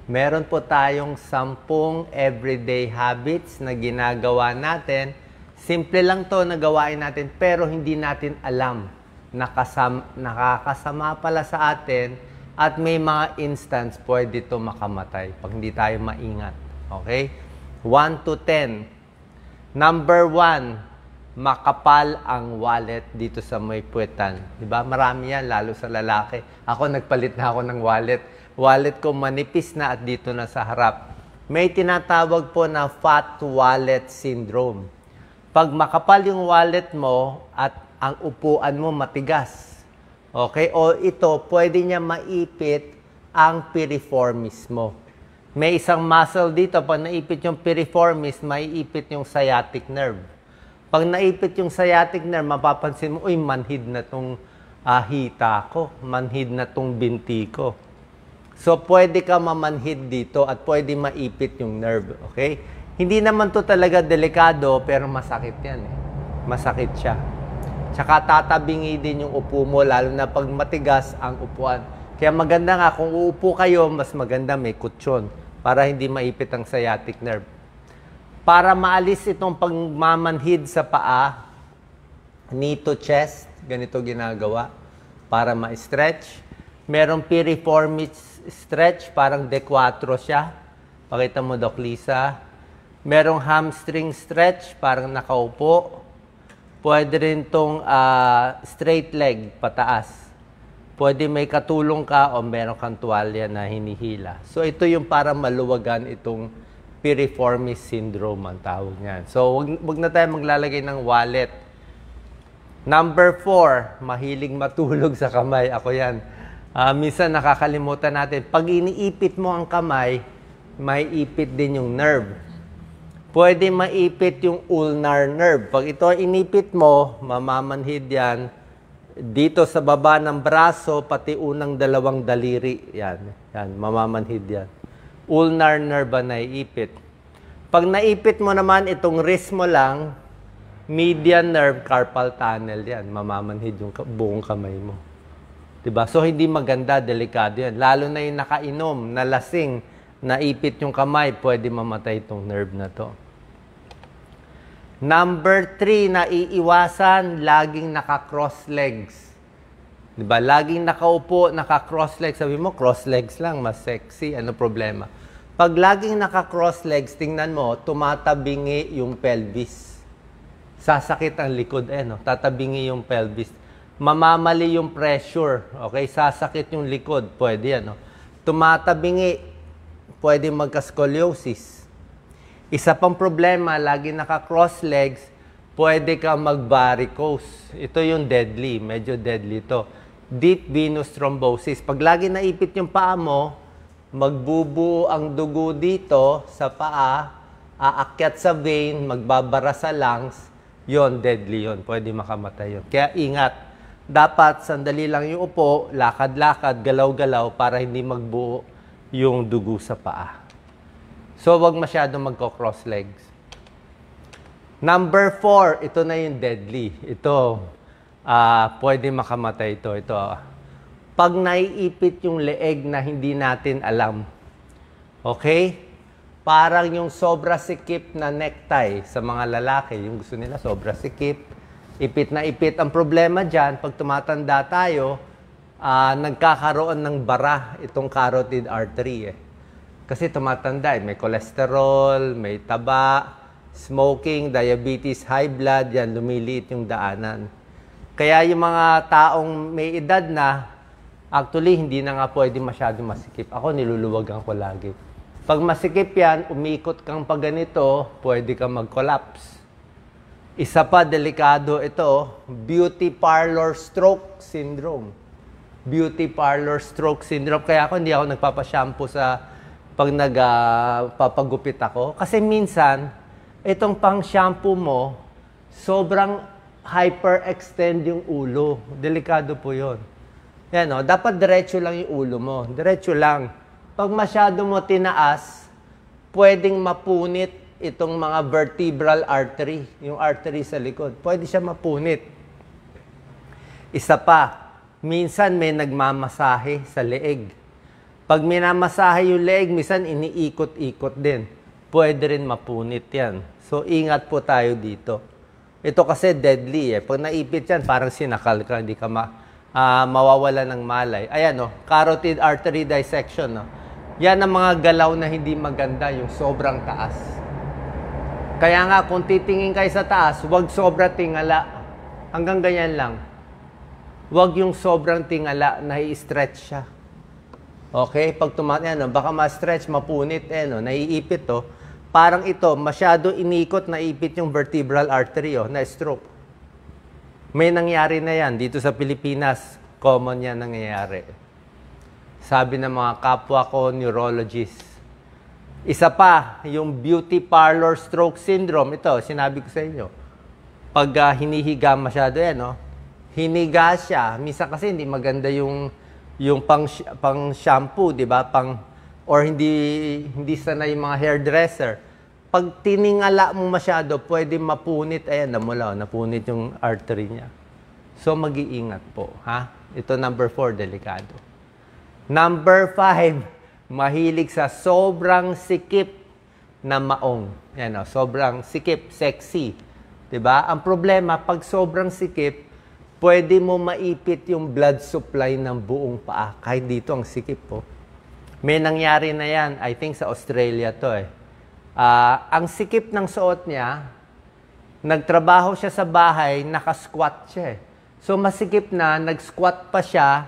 Meron po tayong 10 everyday habits na ginagawa natin. Simple lang to na gawain natin pero hindi natin alam. Nakakasama pala sa atin at may mga instance pwede ito makamatay pag hindi tayo maingat. Okay? 1 to 10. Number 1. Makapal ang wallet dito sa may puwetan. Diba? Marami yan, lalo sa lalaki. Ako, nagpalit na ako ng wallet. Wallet ko manipis na at dito na sa harap. May tinatawag po na fat wallet syndrome. Pag makapal yung wallet mo at ang upuan mo matigas, okay? O ito, pwede niya maipit ang piriformis mo. May isang muscle dito, pag naipit yung piriformis, maiipit yung sciatic nerve. Pag naipit yung sciatic nerve, mapapansin mo, uy, manhid na tong hita ko, manhid na tong binti ko. So, pwede ka mamanhid dito at pwede maipit yung nerve, okay? Hindi naman to talaga delikado, pero masakit yan. Masakit siya. Tsaka tatabingi din yung upo mo, lalo na pag matigas ang upuan. Kaya maganda nga, kung uupo kayo, mas maganda may kutsyon para hindi maipit ang sciatic nerve. Para maalis itong pagmamanhid sa paa, knee to chest, ganito ginagawa, para ma-stretch. Merong piriformis stretch, parang D4 siya. Pakita mo, Doc Lisa. Merong hamstring stretch, parang nakaupo. Pwede rin itong straight leg, pataas. Pwede may katulong ka o meron kang tuwalya na hinihila. So ito yung para maluwagan itong piriformis syndrome ang tawag niyan. So, wag na tayo maglalagay ng wallet. Number 4, mahilig matulog sa kamay. Ako yan. Minsan nakakalimutan natin. Pag iniipit mo ang kamay, may ipit din yung nerve. Pwede maipit yung ulnar nerve. Pag ito inipit mo, mamamanhid yan. Dito sa baba ng braso, pati unang dalawang daliri. Yan, mamamanhid yan. Ulnar nerve na naiipit. Pag naipit mo naman itong wrist mo lang, median nerve carpal tunnel yan. Mamamanhid yung buong kamay mo. Diba? So, hindi maganda, delikado yan. Lalo na yung nakainom, nalasing, naipit yung kamay, pwede mamatay itong nerve na to. Number 3, naiiwasan, laging naka-cross legs. Diba? Laging nakaupo, naka-cross legs. Sabi mo, cross legs lang, mas sexy. Ano problema? Pag laging naka-cross legs, tingnan mo, tumatabingi yung pelvis. Sasakit ang likod, tatabingi yung pelvis. Mamamali yung pressure, okay? Sasakit yung likod, pwede yan. Tumatabingi, pwede magka-scoliosis. Isa pang problema, laging naka-cross legs, pwede ka mag-varicose. Ito yung deadly, medyo deadly to. Deep venous thrombosis. Pag lagi naipit yung paa mo, magbubuo ang dugo dito sa paa, aakyat sa vein, magbabara sa lungs, yon deadly yon. Pwede makamatay yon. Kaya ingat. Dapat sandali lang yung upo, lakad-lakad, galaw-galaw para hindi magbuo yung dugo sa paa. So, wag masyadong magko-cross legs. Number 4, ito na yung deadly. Ito, pwede makamatay ito. Pag naiipit yung leeg na hindi natin alam. Okay? Parang yung sobra sikip na necktie sa mga lalaki. Yung gusto nila, sobra sikip. Ipit na ipit. Ang problema dyan, pag tumatanda tayo, nagkakaroon ng bara itong carotid artery. Kasi tumatanda, may cholesterol, may taba, smoking, diabetes, high blood, yan, lumiliit yung daanan. Kaya yung mga taong may edad na, actually, hindi na nga pwede masyado masikip. Ako, niluluwagan ko lagi. Pag masikip yan, umikot kang pa ganito, pwede kang mag-collapse. Isa pa, delikado ito, beauty parlor stroke syndrome. Beauty parlor stroke syndrome. Kaya ako, hindi ako nagpapashampoo sa pag nagpapagupit ako. Kasi minsan, itong pang-shampoo mo, sobrang hyperextend yung ulo. Delikado po yun. Yan, dapat diretso lang yung ulo mo. Diretso lang. Pag masyado mo tinaas, pwedeng mapunit itong mga vertebral artery, yung artery sa likod. Pwede siya mapunit. Isa pa, minsan may nagmamasahe sa leeg. Pag minamasahe yung leg, minsan iniikot-ikot din. Pwede rin mapunit yan. So, ingat po tayo dito. Ito kasi deadly eh. Pag naipit yan, parang sinakal ka, hindi ka mawawala ng malay. Ayan carotid artery dissection. Yan ang mga galaw na hindi maganda, yung sobrang taas. Kaya nga, kung titingin kayo sa taas, huwag sobra tingala. Hanggang ganyan lang. Huwag yung sobrang tingala na i-stretch siya. Okay? Pag baka ma-stretch, mapunit, naiipit Parang ito, masyado inikot, naipit yung vertebral artery, na-stroke. May nangyari na yan. Dito sa Pilipinas, common yan nangyayari. Sabi ng mga kapwa ko, neurologist. Isa pa, yung beauty parlor stroke syndrome. Ito, sinabi ko sa inyo. Pag hinihiga masyado hiniga siya. Minsan kasi hindi maganda yung pang shampoo, di ba? Or hindi sanay yung mga hairdresser. Pag tiningala mo masyado, pwede mapunit. Ayan, napunit yung artery niya. So, mag-iingat po. Ito number 4, delikado. Number 5, mahilig sa sobrang sikip na maong. Yan sobrang sikip, sexy. Diba? Ang problema, pag sobrang sikip, pwede mo maipit yung blood supply ng buong paa. Kahit dito ang sikip po. May nangyari na yan, I think sa Australia to ang sikip ng suot niya, nagtrabaho siya sa bahay, nakasquat siya So masikip na, nag-squat pa siya,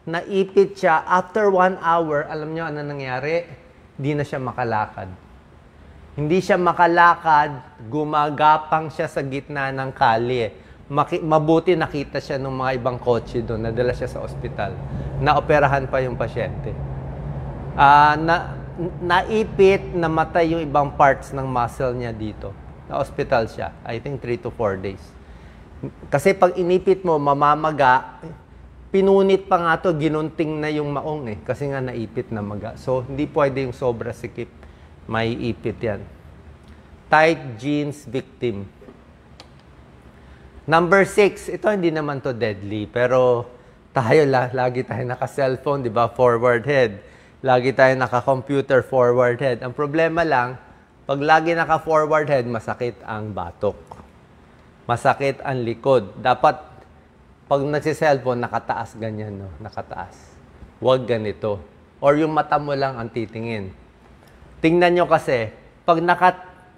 naipit siya. After 1 hour, alam niyo ano nangyari? Hindi na siya makalakad. Hindi siya makalakad, gumagapang siya sa gitna ng kalye. Mabuti nakita siya ng mga ibang kotse doon, nadala siya sa ospital. Naoperahan pa yung pasyente. Naipit, namatay yung ibang parts ng muscle niya dito. Na-hospital siya. I think 3 to 4 days. Kasi pag inipit mo, mamamaga, pinunit pa nga to, ginunting na yung maong Kasi nga naipit na maga. So, hindi pwede yung sobra sikip. May ipit yan. Tight jeans victim. Number 6, ito hindi naman to deadly, pero lagi tayo naka-cellphone, di ba? Forward head. Lagi tayo naka-computer forward head. Ang problema lang, pag lagi naka-forward head, masakit ang batok. Masakit ang likod. Dapat, pag nagsi-cellphone, nakataas ganyan, nakataas. Huwag ganito. Or yung mata mo lang ang titingin. Tingnan nyo kasi,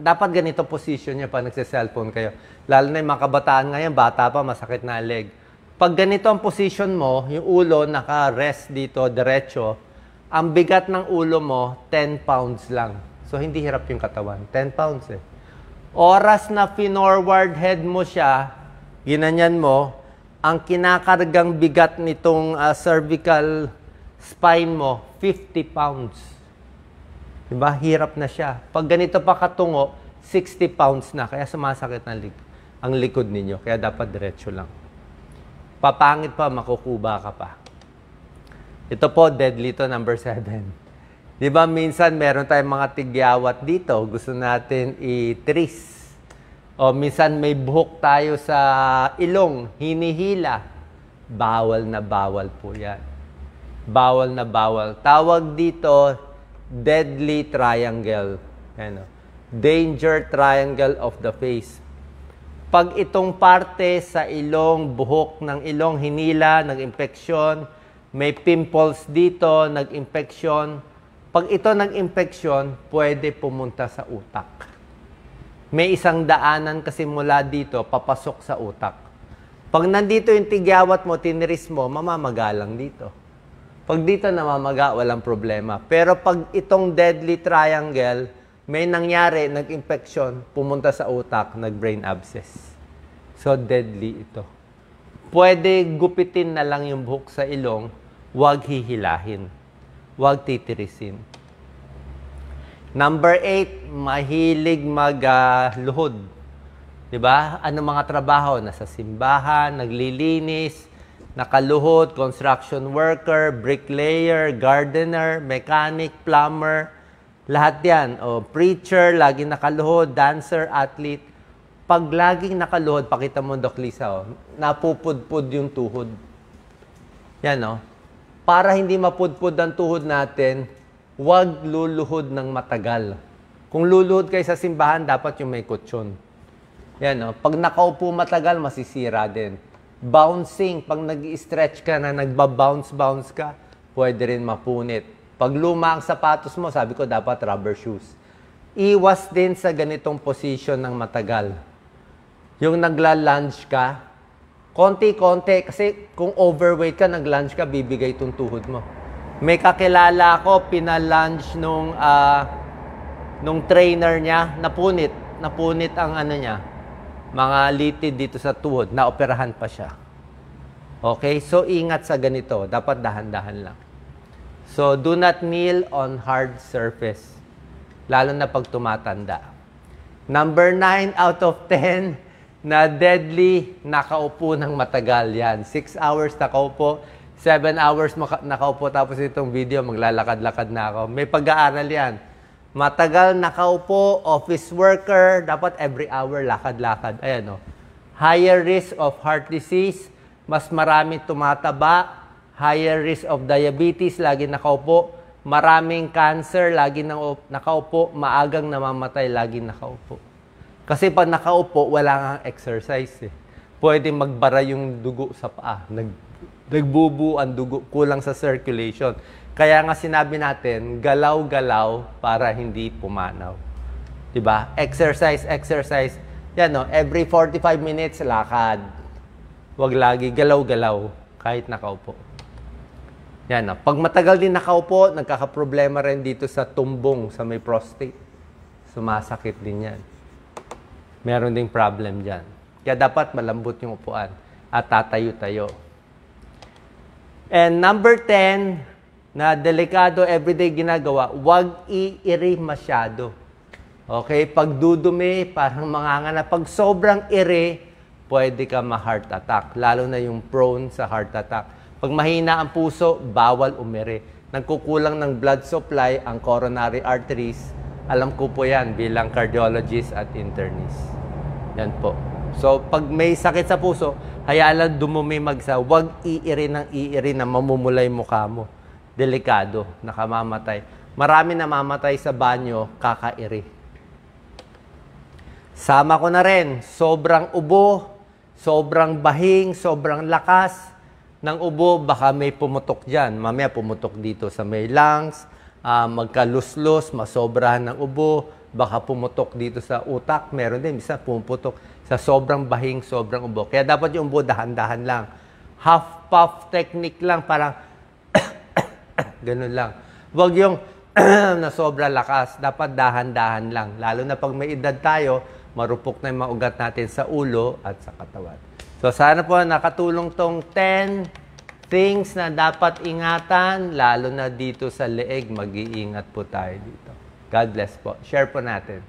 dapat ganito position nyo pag nagsi-cellphone kayo. Lalo na yung mga kabataan ngayon, bata pa, masakit na leg. Pag ganito ang position mo, yung ulo naka-rest dito, diretso, ang bigat ng ulo mo, 10 pounds lang. So, hindi hirap yung katawan. 10 pounds Oras na finorward head mo siya, ginanyan mo, ang kinakargang bigat nitong cervical spine mo, 50 pounds. Diba? Hirap na siya. Pag ganito pa katungo, 60 pounds na. Kaya sumasakit ang likod ninyo. Kaya dapat diretso lang. Papangit pa, makukuba ka pa. Ito po, deadly to, number 7. Di ba, minsan meron tayong mga tigyawat dito. Gusto natin i-tris. O minsan may buhok tayo sa ilong, hinihila. Bawal na bawal po yan. Bawal na bawal. Tawag dito, deadly triangle. Danger triangle of the face. Pag itong parte sa ilong, buhok ng ilong, hinila, nag-impeksyon, may pimples dito, nag-impeksyon. Pag ito nag-impeksyon, pwede pumunta sa utak. May isang daanan kasi mula dito, papasok sa utak. Pag nandito yung tigyawat mo, tiniris mo, mamamaga lang dito. Pag dito namamaga, walang problema. Pero pag itong deadly triangle, may nangyari, nag-impeksyon, pumunta sa utak, nag-brain abscess. So, deadly ito. Pwede gupitin na lang yung buhok sa ilong, huwag hihilahin. Huwag titirisin. Number 8, mahilig magluhod. Diba? Ano mga trabaho? Nasa simbahan, naglilinis, nakaluhod, construction worker, bricklayer, gardener, mechanic, plumber, lahat yan. O, preacher, laging nakaluhod, dancer, athlete. Pag laging nakaluhod, pakita mo, Doc Lisa, napupudpud yung tuhod. Yan, para hindi mapudpud ang tuhod natin, huwag luluhod ng matagal. Kung luluhod kayo sa simbahan, dapat yung may kutsyon. Yan, no? Pag nakaupo matagal, masisira din. Bouncing, pag nag-stretch ka na, nagba-bounce-bounce ka, pwede rin mapunit. Pag luma ang sapatos mo, sabi ko, dapat rubber shoes. Iwas din sa ganitong position ng matagal. Yung nagla-lunge ka, konti-konti, kasi kung overweight ka, nag-lunge ka, bibigay itong tuhod mo. May kakilala ko, pina-lunge nung trainer niya, napunit ang ano niya, mga litid dito sa tuhod, naoperahan pa siya. Okay? So, ingat sa ganito. Dapat dahan-dahan lang. So, do not kneel on hard surface. Lalo na pag tumatanda. Number 9 out of 10 na deadly nakaupo ng matagal. Yan. 6 hours nakaupo, 7 hours nakaupo, tapos itong video, maglalakad-lakad na ako. May pag-aaral yan. Matagal nakaupo, office worker, dapat every hour lakad-lakad. Ayan o. Higher risk of heart disease, mas marami tumataba, higher risk of diabetes, lagi nakaupo, maraming cancer, lagi nakaupo, maagang namamatay, lagi nakaupo. Kasi pag nakaupo, wala kang exercise eh. Pwede magbara yung dugo sa paa. Nagbubu ang dugo, kulang sa circulation. Kaya nga sinabi natin, galaw-galaw para hindi pumanaw. Diba? Exercise, exercise. Yan no, every 45 minutes, lakad. Huwag lagi galaw-galaw, kahit nakaupo. Yan no. Pag matagal din nakaupo, nagkakaproblema rin dito sa tumbong, sa may prostate. Sumasakit din yan. Meron ding problem dyan. Kaya dapat malambot yung upuan at tatayo-tayo. And number 10, na delikado everyday ginagawa, huwag iiri masyado. Okay? Pag dudumi, parang mangangana. Pag sobrang iri, pwede ka ma-heart attack. Lalo na yung prone sa heart attack. Pag mahina ang puso, bawal umiri. Nagkukulang ng blood supply ang coronary arteries. Alam ko po yan bilang cardiologist at internist. Yan po. So, pag may sakit sa puso, hayaan lang dumumi magsa. Huwag iiri ng iiri na mamumulay mukha mo. Delikado, nakamamatay. Marami namamatay sa banyo, kakairi. Sama ko na rin, sobrang ubo, sobrang bahing, sobrang lakas ng ubo, baka may pumutok dyan. Mamaya pumutok dito sa may lungs, magkaluslos, masobrahan ng ubo, baka pumutok dito sa utak, meron din, bisa pumutok sa sobrang bahing, sobrang ubo. Kaya dapat yung ubo, dahan-dahan lang. Half-puff technique lang, parang ganun lang. Huwag yung na sobra lakas. Dapat dahan-dahan lang. Lalo na pag may edad tayo, marupok na yung mga ugat natin sa ulo at sa katawan. So, sana po nakatulong tong 10 things na dapat ingatan, lalo na dito sa leeg. Mag-iingat po tayo dito. God bless po. Share po natin.